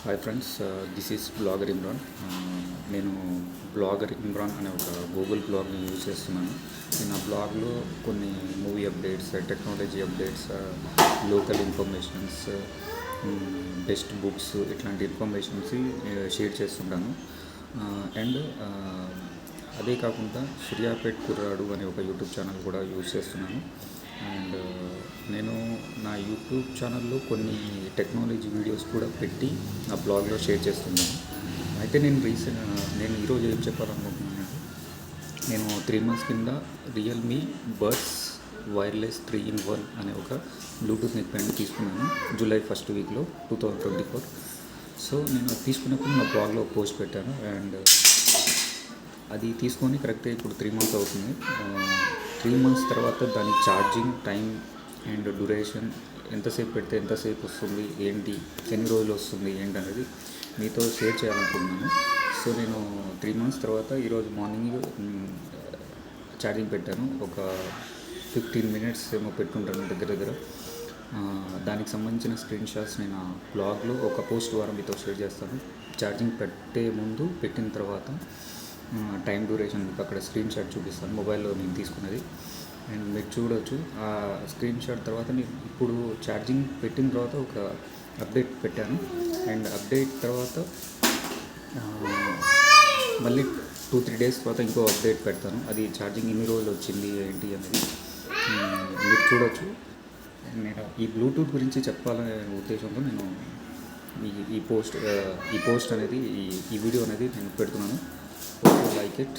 Hi friends, this is blogger Imran. నేను blogger Imran అనే ఒక గూగుల్ బ్లాగ్ని యూజ్ చేస్తున్నాను. నేను ఆ బ్లాగ్లో కొన్ని movie updates, technology updates, local informations, best books ఇట్లాంటి ఇన్ఫర్మేషన్స్ షేర్ చేస్తుంటాను. అండ్ అదే కాకుండా సూర్యాపేట్ కుర్రాడు అనే ఒక యూట్యూబ్ ఛానల్ కూడా యూజ్ చేస్తున్నాను. అండ్ నేను నా యూట్యూబ్ ఛానల్లో కొన్ని టెక్నాలజీ వీడియోస్ కూడా పెట్టి నా బ్లాగ్లో షేర్ చేస్తున్నాను. అయితే నేను ఈరోజు ఏం చెప్పాలనుకుంటున్నానంటే, నేను 3 months కింద రియల్మీ బడ్స్ వైర్లెస్ 3-in-1 అనే ఒక బ్లూటూత్ నెక్ బ్యాండ్ తీసుకున్నాను జూలై 1st వీక్లో 2024. సో నేను అది తీసుకున్నప్పుడు నా బ్లాగ్లో పోస్ట్ పెట్టాను. అండ్ అది తీసుకొని కరెక్ట్గా ఇప్పుడు 3 months అవుతుంది. 3 months తర్వాత దాని ఛార్జింగ్ టైం అండ్ డ్యూరేషన్, ఎంతసేపు పెడితే ఎంతసేపు వస్తుంది, ఏంటి, ఎన్ని రోజులు వస్తుంది ఏంటి అనేది మీతో షేర్ చేయాలనుకుంటున్నాను. సో నేను 3 months తర్వాత ఈరోజు మార్నింగ్ ఛార్జింగ్ పెట్టాను. ఒక 15 minutes ఏమో పెట్టుకుంటాను దగ్గర. దానికి సంబంధించిన స్క్రీన్ షాట్స్ నేను బ్లాగ్లో ఒక పోస్ట్ ద్వారా మీతో షేర్ చేస్తాను. ఛార్జింగ్ పెట్టే ముందు, పెట్టిన తర్వాత టైం డ్యూరేషన్ మీకు అక్కడ స్క్రీన్ షాట్ చూపిస్తాను, మొబైల్లో నేను తీసుకున్నది. అండ్ మీరు చూడవచ్చు ఆ స్క్రీన్ షాట్ తర్వాత. నేను ఇప్పుడు ఛార్జింగ్ పెట్టిన తర్వాత ఒక అప్డేట్ పెట్టాను. అండ్ అప్డేట్ తర్వాత మళ్ళీ 2-3 days తర్వాత ఇంకో అప్డేట్ పెడతాను. అది ఛార్జింగ్ ఎన్ని రోజులు వచ్చింది ఏంటి అనేది మీరు చూడవచ్చు. నేను ఈ బ్లూటూత్ గురించి చెప్పాలనే ఉద్దేశంతో నేను ఈ పోస్ట్ అనేది, ఈ వీడియో అనేది నేను పెడుతున్నాను. Hope you like it.